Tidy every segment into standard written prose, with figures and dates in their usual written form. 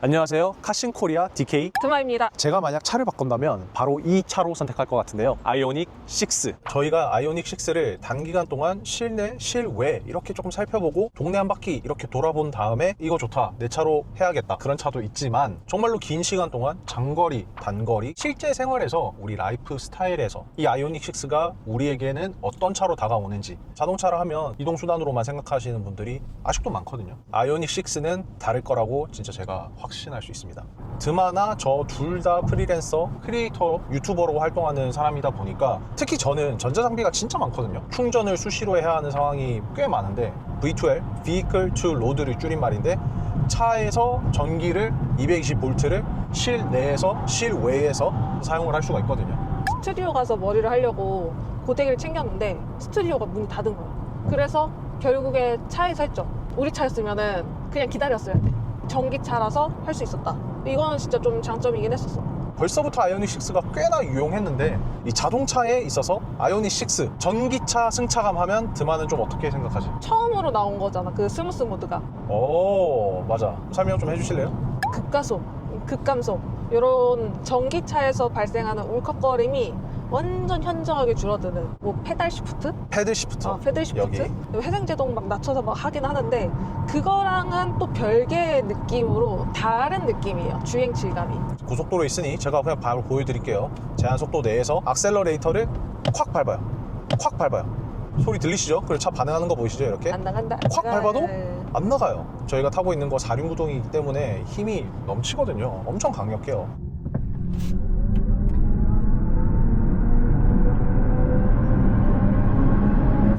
안녕하세요. 카신코리아 DK 드마입니다. 제가 만약 차를 바꾼다면 바로 이 차로 선택할 것 같은데요. 아이오닉 6. 저희가 아이오닉 6를 단기간 동안 실내, 실외 이렇게 조금 살펴보고 동네 한 바퀴 이렇게 돌아본 다음에 이거 좋다, 내 차로 해야겠다, 그런 차도 있지만 정말로 긴 시간 동안 장거리, 단거리, 실제 생활에서 우리 라이프 스타일에서 이 아이오닉 6가 우리에게는 어떤 차로 다가오는지, 자동차라 하면 이동수단으로만 생각하시는 분들이 아직도 많거든요. 아이오닉 6는 다를 거라고 진짜 제가 확신할 수 있습니다. 드마나 저 둘 다 프리랜서, 크리에이터, 유튜버로 활동하는 사람이다 보니까 특히 저는 전자장비가 진짜 많거든요. 충전을 수시로 해야 하는 상황이 꽤 많은데 V2L, Vehicle to Load를 줄인 말인데 차에서 전기를 220V를 실내에서 실외에서 사용을 할 수가 있거든요. 스튜디오 가서 머리를 하려고 고데기를 챙겼는데 스튜디오가 문이 닫은 거예요. 그래서 결국에 차에서 했죠. 우리 차였으면은 그냥 기다렸어야 돼. 전기차라서 할 수 있었다. 이거는 진짜 좀 장점이긴 했었어. 벌써부터 아이오닉 6가 꽤나 유용했는데 이 자동차에 있어서 아이오닉 6 전기차 승차감 하면 드마는 좀 어떻게 생각하지? 처음으로 나온 거잖아, 그 스무스 모드가. 오, 맞아. 설명 좀 해주실래요? 급가속, 급감속, 이런 전기차에서 발생하는 울컥거림이 완전 현저하게 줄어드는, 뭐 페달 시프트? 패드 시프트. 페달 시프트? 여기. 회생제동 막 낮춰서 막 하긴 하는데 그거랑은 또 별개의 느낌으로 다른 느낌이에요. 주행 질감이. 고속도로에 있으니 제가 그냥 바로 보여드릴게요. 제한속도 내에서 악셀러레이터를 콱 밟아요. 콱 밟아요. 소리 들리시죠? 그리고 차 반응하는 거 보이시죠? 이렇게 안 나간다. 콱 밟아도 안 나가요. 저희가 타고 있는 거 4륜구동이기 때문에 힘이 넘치거든요. 엄청 강력해요.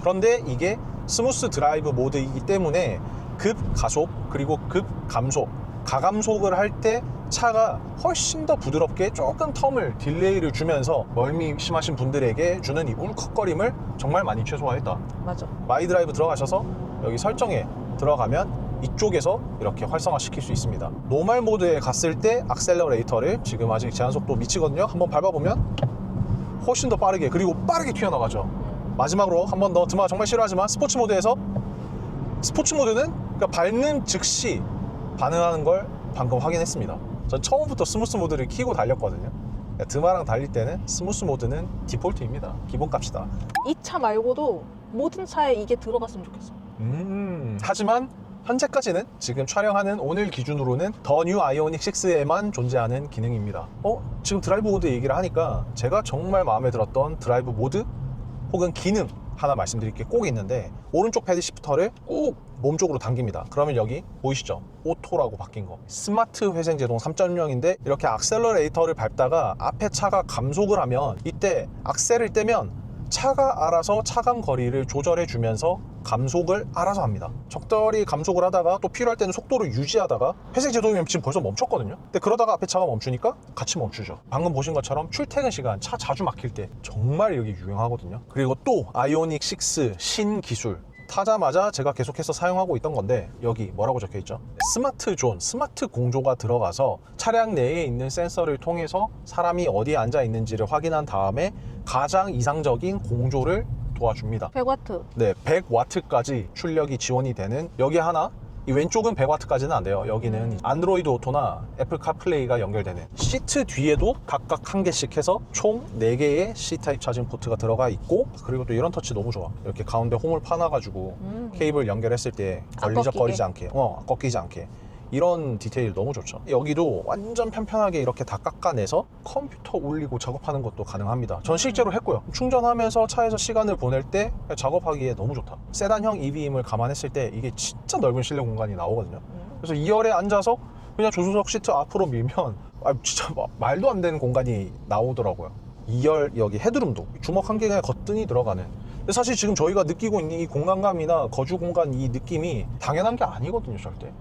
그런데 이게 스무스 드라이브 모드이기 때문에 급 가속 그리고 급 감속, 가감속을 할 때 차가 훨씬 더 부드럽게 조금 텀을, 딜레이를 주면서 멀미 심하신 분들에게 주는 이 울컥거림을 정말 많이 최소화했다. 맞아. 마이 드라이브 들어가셔서 여기 설정에 들어가면 이쪽에서 이렇게 활성화시킬 수 있습니다. 노멀 모드에 갔을 때 악셀러레이터를, 지금 아직 제한속도 미치거든요. 한번 밟아보면 훨씬 더 빠르게, 그리고 빠르게 튀어나가죠. 마지막으로 한 번 더, 드마 정말 싫어하지만 스포츠 모드에서, 스포츠 모드는 그러니까 밟는 즉시 반응하는 걸 방금 확인했습니다. 전 처음부터 스무스 모드를 키고 달렸거든요. 그러니까 드마랑 달릴 때는 스무스 모드는 디폴트입니다. 기본값이다. 이 차 말고도 모든 차에 이게 들어갔으면 좋겠어. 하지만 현재까지는 지금 촬영하는 오늘 기준으로는 더 뉴 아이오닉 6에만 존재하는 기능입니다. 지금 드라이브 모드 얘기를 하니까 제가 정말 마음에 들었던 드라이브 모드 혹은 기능 하나 말씀드릴 게 꼭 있는데, 오른쪽 패드 시프터를 꾹 몸쪽으로 당깁니다. 그러면 여기 보이시죠? 오토라고 바뀐 거. 스마트 회생제동 3.0인데 이렇게 악셀러레이터를 밟다가 앞에 차가 감속을 하면 이때 악셀을 떼면 차가 알아서 차간 거리를 조절해 주면서 감속을 알아서 합니다. 적절히 감속을 하다가 또 필요할 때는 속도를 유지하다가, 회생제동이면 지금 벌써 멈췄거든요. 근데 그러다가 앞에 차가 멈추니까 같이 멈추죠. 방금 보신 것처럼 출퇴근 시간 차 자주 막힐 때 정말 여기 유용하거든요. 그리고 또 아이오닉 6 신기술 타자마자 제가 계속해서 사용하고 있던 건데, 여기 뭐라고 적혀 있죠? 스마트 존, 스마트 공조가 들어가서 차량 내에 있는 센서를 통해서 사람이 어디에 앉아 있는지를 확인한 다음에 가장 이상적인 공조를 도와줍니다. 100W. 네, 100W까지 출력이 지원이 되는, 여기 하나, 이 왼쪽은 100W까지는 안 돼요. 여기는 안드로이드 오토나 애플 카플레이가 연결되는, 시트 뒤에도 각각 한 개씩 해서 총 4개의 C타입 차징 포트가 들어가 있고, 그리고 또 이런 터치 너무 좋아. 이렇게 가운데 홈을 파놔가지고 케이블 연결했을 때 걸리적거리지 않게, 꺾이지 않게, 이런 디테일 너무 좋죠. 여기도 완전 편편하게 이렇게 다 깎아내서 컴퓨터 올리고 작업하는 것도 가능합니다. 전 실제로 했고요. 충전하면서 차에서 시간을 보낼 때 작업하기에 너무 좋다. 세단형 EV임을 감안했을 때 이게 진짜 넓은 실내 공간이 나오거든요. 그래서 2열에 앉아서 그냥 조수석 시트 앞으로 밀면 진짜 말도 안 되는 공간이 나오더라고요. 2열 여기 헤드룸도 주먹 한 개가 거뜬히 들어가는. 근데 사실 지금 저희가 느끼고 있는 이 공간감이나 거주 공간, 이 느낌이 당연한 게 아니거든요, 절대.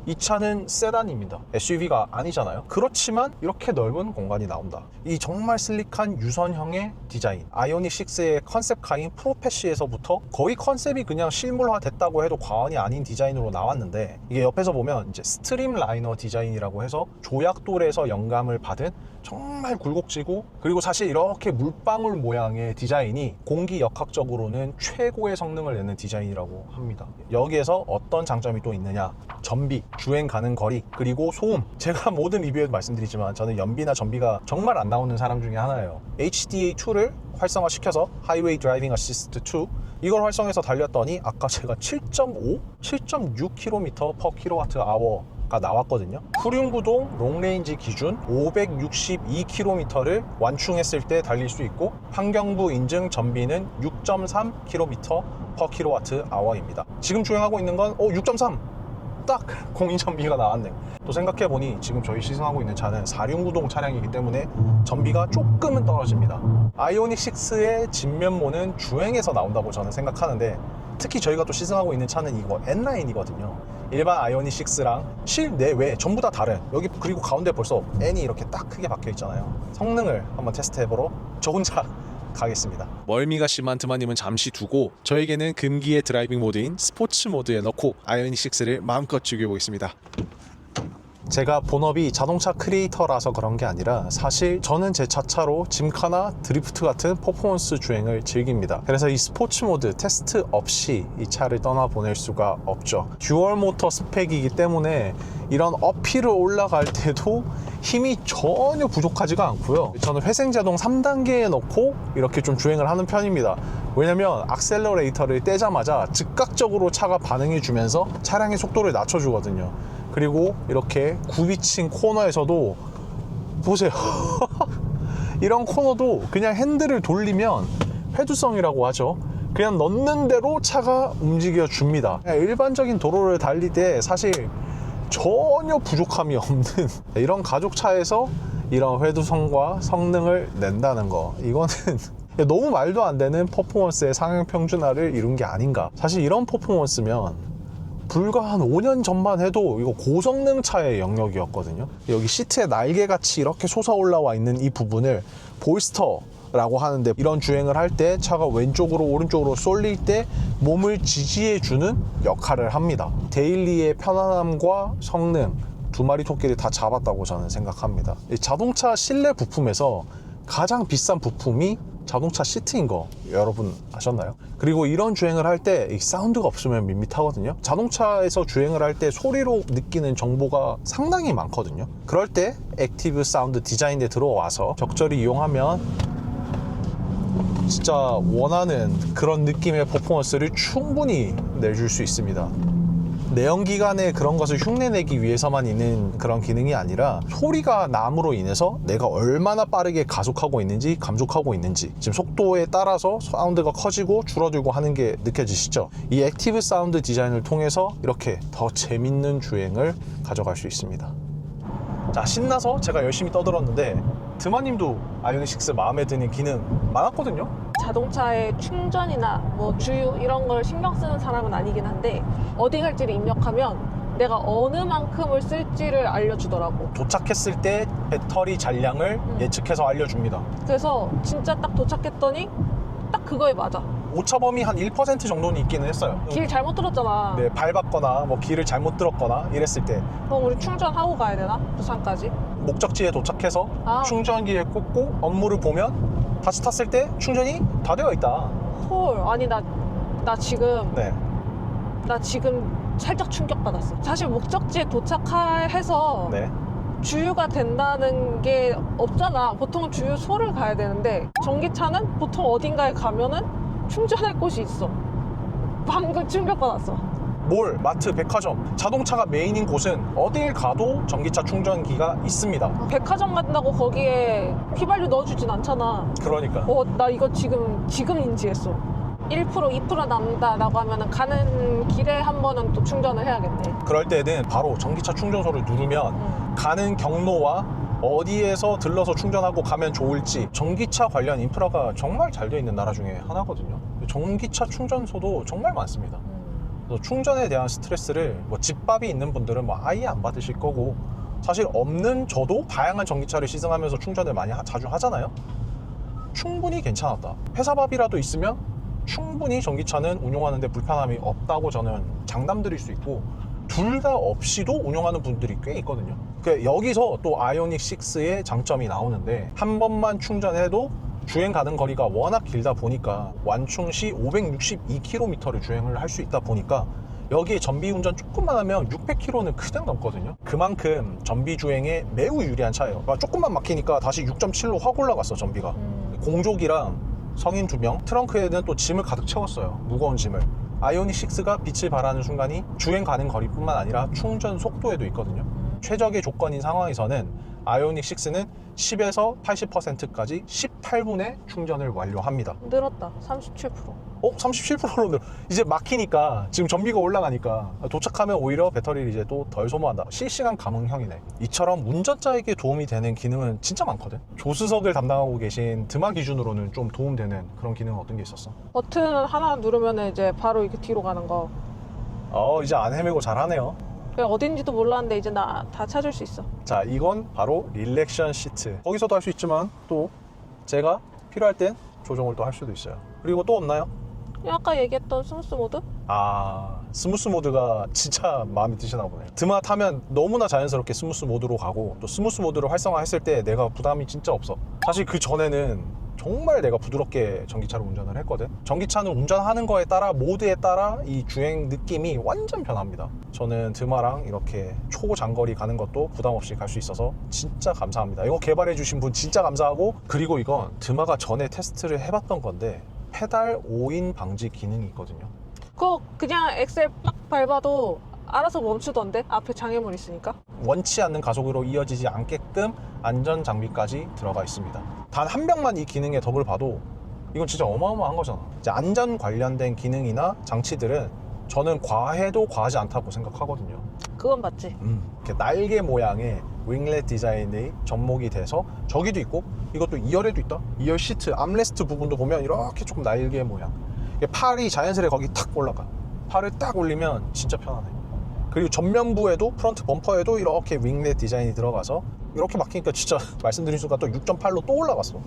이 차는 세단입니다. SUV가 아니잖아요. 그렇지만 이렇게 넓은 공간이 나온다. 이 정말 슬릭한 유선형의 디자인, 아이오닉 6의 컨셉카인 프로페시에서부터 거의 컨셉이 그냥 실물화 됐다고 해도 과언이 아닌 디자인으로 나왔는데, 이게 옆에서 보면 이제 스트림라이너 디자인이라고 해서 조약돌에서 영감을 받은 정말 굴곡지고, 그리고 사실 이렇게 물방울 모양의 디자인이 공기역학적으로는 최고의 성능을 내는 디자인이라고 합니다. 여기에서 어떤 장점이 또 있느냐, 전비. 주행 가는 거리, 그리고 소음. 제가 모든 리뷰에도 말씀드리지만 저는 연비나 전비가 정말 안 나오는 사람 중에 하나예요. HDA2를 활성화시켜서 하이웨이 드라이빙 어시스트 2 이걸 활성해서 달렸더니 아까 제가 7.5? 7.6km per kWh 가 나왔거든요. 후륜구동 롱레인지 기준 562km를 완충했을 때 달릴 수 있고 환경부 인증 전비는 6.3km per kWh입니다. 지금 주행하고 있는 건 6.3! 딱 공인 전비가 나왔네요. 또 생각해보니 지금 저희 시승하고 있는 차는 4륜구동 차량이기 때문에 전비가 조금은 떨어집니다. 아이오닉 6의 진면모는 주행에서 나온다고 저는 생각하는데 특히 저희가 또 시승하고 있는 차는 이거 N 라인이거든요. 일반 아이오닉 6랑 실내외 전부 다 다른, 여기 그리고 가운데 벌써 N이 이렇게 딱 크게 박혀 있잖아요. 성능을 한번 테스트해보러 저 혼자 가겠습니다. 멀미가 심한 드마님은 잠시 두고 저에게는 금기의 드라이빙 모드인 스포츠 모드에 넣고 아이오닉 6를 마음껏 즐겨보겠습니다. 제가 본업이 자동차 크리에이터라서 그런 게 아니라 사실 저는 제 자차로 짐카나 드리프트 같은 퍼포먼스 주행을 즐깁니다. 그래서 이 스포츠 모드 테스트 없이 이 차를 떠나보낼 수가 없죠. 듀얼 모터 스펙이기 때문에 이런 어필을 올라갈 때도 힘이 전혀 부족하지가 않고요. 저는 회생제동 3단계에 넣고 이렇게 좀 주행을 하는 편입니다. 왜냐면 악셀러레이터를 떼자마자 즉각적으로 차가 반응해 주면서 차량의 속도를 낮춰주거든요. 그리고 이렇게 굽이친 코너에서도 보세요. 이런 코너도 그냥 핸들을 돌리면 회두성이라고 하죠. 그냥 넣는 대로 차가 움직여 줍니다. 일반적인 도로를 달릴 때 사실 전혀 부족함이 없는 이런 가족차에서 이런 회두성과 성능을 낸다는 거, 이거는 너무 말도 안 되는 퍼포먼스의 상향 평준화를 이룬 게 아닌가. 사실 이런 퍼포먼스면 불과 한 5년 전만 해도 이거 고성능 차의 영역이었거든요. 여기 시트에 날개같이 이렇게 솟아 올라와 있는 이 부분을 볼스터라고 하는데, 이런 주행을 할 때 차가 왼쪽으로 오른쪽으로 쏠릴 때 몸을 지지해주는 역할을 합니다. 데일리의 편안함과 성능 두 마리 토끼를 다 잡았다고 저는 생각합니다. 이 자동차 실내 부품에서 가장 비싼 부품이 자동차 시트인 거 여러분 아셨나요? 그리고 이런 주행을 할 때 사운드가 없으면 밋밋하거든요. 자동차에서 주행을 할 때 소리로 느끼는 정보가 상당히 많거든요. 그럴 때 액티브 사운드 디자인에 들어와서 적절히 이용하면 진짜 원하는 그런 느낌의 퍼포먼스를 충분히 내줄 수 있습니다. 내연기관의 그런 것을 흉내내기 위해서만 있는 그런 기능이 아니라 소리가 남으로 인해서 내가 얼마나 빠르게 가속하고 있는지 감속하고 있는지, 지금 속도에 따라서 사운드가 커지고 줄어들고 하는 게 느껴지시죠? 이 액티브 사운드 디자인을 통해서 이렇게 더 재밌는 주행을 가져갈 수 있습니다. 자, 신나서 제가 열심히 떠들었는데 드마님도 아이오닉 6 마음에 드는 기능 많았거든요. 자동차의 충전이나 뭐 주유 이런 걸 신경 쓰는 사람은 아니긴 한데 어디 갈지를 입력하면 내가 어느 만큼을 쓸지를 알려주더라고. 도착했을 때 배터리 잔량을 예측해서 알려줍니다. 그래서 진짜 딱 도착했더니 딱 그거에 맞아. 오차범위 한 1% 정도는 있기는 했어요. 길 잘못 들었잖아. 네, 밟았거나 뭐 길을 잘못 들었거나 이랬을 때 그럼 우리 충전하고 가야 되나? 부산까지? 목적지에 도착해서 충전기에 꽂고 업무를 보면 다시 탔을 때 충전이 다 되어 있다. 헐, 아니 나 지금 네. 나 지금 살짝 충격받았어. 사실 목적지에 도착해서 네. 주유가 된다는 게 없잖아. 보통은 주유소를 가야 되는데 전기차는 보통 어딘가에 가면은 충전할 곳이 있어. 방금 충격받았어. 몰, 마트, 백화점, 자동차가 메인인 곳은 어딜 가도 전기차 충전기가 있습니다. 백화점 간다고 거기에 휘발유 넣어주진 않잖아. 그러니까 나 이거 지금 인지했어. 1% 2% 남는다라고 하면은 가는 길에 한 번은 또 충전을 해야겠네. 그럴 때는 바로 전기차 충전소를 누르면 가는 경로와 어디에서 들러서 충전하고 가면 좋을지, 전기차 관련 인프라가 정말 잘 되어 있는 나라 중에 하나거든요. 전기차 충전소도 정말 많습니다. 그래서 충전에 대한 스트레스를 뭐 집밥이 있는 분들은 뭐 아예 안 받으실 거고, 사실 없는 저도 다양한 전기차를 시승하면서 충전을 많이 자주 하잖아요. 충분히 괜찮았다. 회사밥이라도 있으면 충분히 전기차는 운용하는데 불편함이 없다고 저는 장담드릴 수 있고, 둘 다 없이도 운영하는 분들이 꽤 있거든요. 여기서 또 아이오닉 6의 장점이 나오는데, 한 번만 충전해도 주행 가는 거리가 워낙 길다 보니까 완충 시 562km를 주행을 할 수 있다 보니까 여기에 전비 운전 조금만 하면 600km는 그냥 넘거든요. 그만큼 전비 주행에 매우 유리한 차예요. 그러니까 조금만 막히니까 다시 6.7로 확 올라갔어, 전비가. 공족이랑 성인 2명, 트렁크에는 또 짐을 가득 채웠어요. 무거운 짐을. 아이오닉 6가 빛을 발하는 순간이 주행 가는 거리뿐만 아니라 충전 속도에도 있거든요. 최적의 조건인 상황에서는 아이오닉 6는 10에서 80%까지 18분에 충전을 완료합니다. 늘었다. 37%. 37%로 늘. 이제 막히니까 지금 전비가 올라가니까 도착하면 오히려 배터리를 이제 또 덜 소모한다. 실시간 감응형이네. 이처럼 운전자에게 도움이 되는 기능은 진짜 많거든. 조수석을 담당하고 계신 드마 기준으로는 좀 도움되는 그런 기능은 어떤 게 있었어? 버튼 하나 누르면 이제 바로 이렇게 뒤로 가는 거. 이제 안 헤매고 잘하네요. 그냥 어딘지도 몰랐는데 이제 나 다 찾을 수 있어. 자, 이건 바로 릴렉션 시트. 거기서도 할 수 있지만 또 제가 필요할 땐 조정을 또 할 수도 있어요. 그리고 또 없나요? 아까 얘기했던 스무스 모드? 스무스 모드가 진짜 마음에 드시나 보네요. 드마 타면 너무나 자연스럽게 스무스 모드로 가고, 또 스무스 모드를 활성화했을 때 내가 부담이 진짜 없어. 사실 그 전에는 정말 내가 부드럽게 전기차를 운전을 했거든. 전기차는 운전하는 거에 따라, 모드에 따라 이 주행 느낌이 완전 변합니다. 저는 드마랑 이렇게 초장거리 가는 것도 부담 없이 갈 수 있어서 진짜 감사합니다. 이거 개발해 주신 분 진짜 감사하고, 그리고 이건 드마가 전에 테스트를 해봤던 건데 페달 오인 방지 기능이 있거든요. 그거 그냥 엑셀 빡 밟아도 알아서 멈추던데? 앞에 장애물 있으니까. 원치 않는 가속으로 이어지지 않게끔 안전 장비까지 들어가 있습니다. 단 한 명만 이 기능의 덕을 봐도 이건 진짜 어마어마한 거잖아. 이제 안전 관련된 기능이나 장치들은 저는 과해도 과하지 않다고 생각하거든요. 그건 맞지. 이렇게 날개 모양의 윙렛 디자인의 접목이 돼서 저기도 있고, 이것도 2열에도 있다. 2열 시트 암레스트 부분도 보면 이렇게 조금 날개 모양. 팔이 자연스레 거기 탁 올라가. 팔을 딱 올리면 진짜 편하네. 그리고 전면부에도, 프런트 범퍼에도 이렇게 윙렛 디자인이 들어가서 이렇게 막히니까 진짜 말씀드린 순간 또 6.8로 또 올라갔어.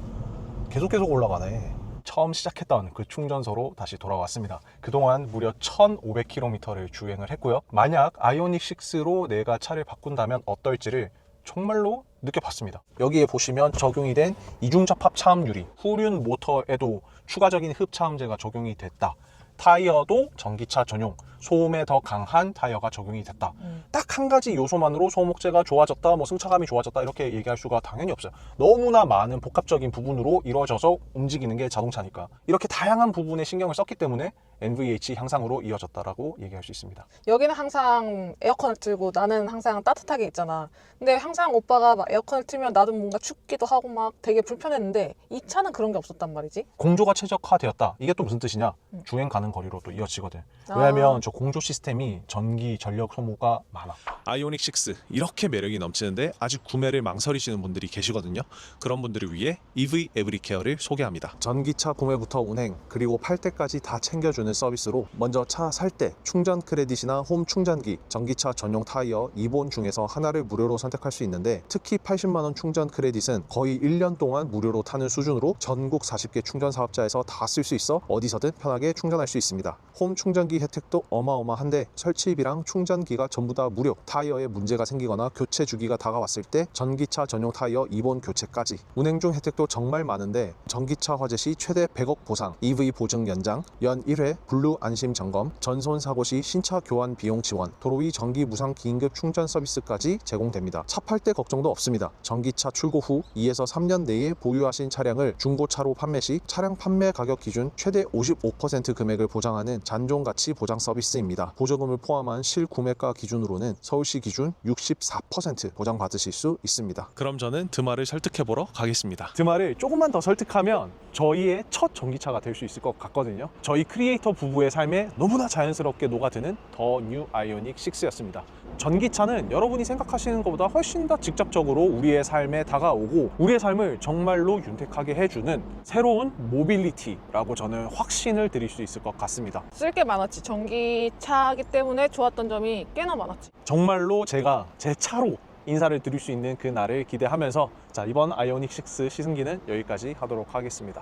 계속 올라가네. 처음 시작했던 그 충전소로 다시 돌아왔습니다. 그동안 무려 1500km를 주행을 했고요. 만약 아이오닉 6로 내가 차를 바꾼다면 어떨지를 정말로 느껴봤습니다. 여기에 보시면 적용이 된 이중접합 차음 유리, 후륜 모터에도 추가적인 흡차음제가 적용이 됐다. 타이어도 전기차 전용, 소음에 더 강한 타이어가 적용이 됐다. 딱 한 가지 요소만으로 소음목재가 좋아졌다, 뭐 승차감이 좋아졌다 이렇게 얘기할 수가 당연히 없어요. 너무나 많은 복합적인 부분으로 이루어져서 움직이는 게 자동차니까. 이렇게 다양한 부분에 신경을 썼기 때문에 NVH 향상으로 이어졌다라고 얘기할 수 있습니다. 여기는 항상 에어컨을 틀고 나는 항상 따뜻하게 있잖아. 근데 항상 오빠가 막 에어컨을 틀면 나도 뭔가 춥기도 하고 막 되게 불편했는데 이 차는 그런 게 없었단 말이지. 공조가 최적화되었다. 이게 또 무슨 뜻이냐? 주행 가는 거리로 또 이어지거든. 왜냐면 저 공조 시스템이 전기 전력 소모가 많아. 아이오닉 6 이렇게 매력이 넘치는데 아직 구매를 망설이시는 분들이 계시거든요. 그런 분들을 위해 EV 에브리케어를 소개합니다. 전기차 구매부터 운행, 그리고 팔 때까지 다 챙겨주는 서비스로 먼저 차 살 때 충전 크레딧이나 홈 충전기, 전기차 전용 타이어 2본 중에서 하나를 무료로 선택할 수 있는데, 특히 80만원 충전 크레딧은 거의 1년 동안 무료로 타는 수준으로 전국 40개 충전 사업자에서 다 쓸 수 있어 어디서든 편하게 충전할 수 있습니다. 홈 충전기 혜택도 어마어마한데 설치비랑 충전기가 전부 다 무료, 타이어에 문제가 생기거나 교체 주기가 다가왔을 때 전기차 전용 타이어 2본 교체까지. 운행 중 혜택도 정말 많은데, 전기차 화재 시 최대 100억 보상, EV 보증 연장, 연 1회 블루 안심 점검, 전손 사고 시 신차 교환 비용 지원, 도로 위 전기 무상 긴급 충전 서비스까지 제공됩니다. 차 팔 때 걱정도 없습니다. 전기차 출고 후 2에서 3년 내에 보유하신 차량을 중고차로 판매 시 차량 판매 가격 기준 최대 55% 금액을 보장하는 잔존 가치 보장 서비스입니다. 보조금을 포함한 실구매가 기준으로는 서울시 기준 64% 보장받으실 수 있습니다. 그럼 저는 드마를 설득해보러 가겠습니다. 드마를 조금만 더 설득하면 저희의 첫 전기차가 될 수 있을 것 같거든요. 저희 크리에이터 부부의 삶에 너무나 자연스럽게 녹아드는 더 뉴 아이오닉 6였습니다. 전기차는 여러분이 생각하시는 것보다 훨씬 더 직접적으로 우리의 삶에 다가오고 우리의 삶을 정말로 윤택하게 해주는 새로운 모빌리티라고 저는 확신을 드릴 수 있을 것 같습니다. 쓸 게 많았지. 전기차이기 때문에 좋았던 점이 꽤나 많았지. 정말로 제가 제 차로 인사를 드릴 수 있는 그 날을 기대하면서, 자, 이번 아이오닉 6 시승기는 여기까지 하도록 하겠습니다.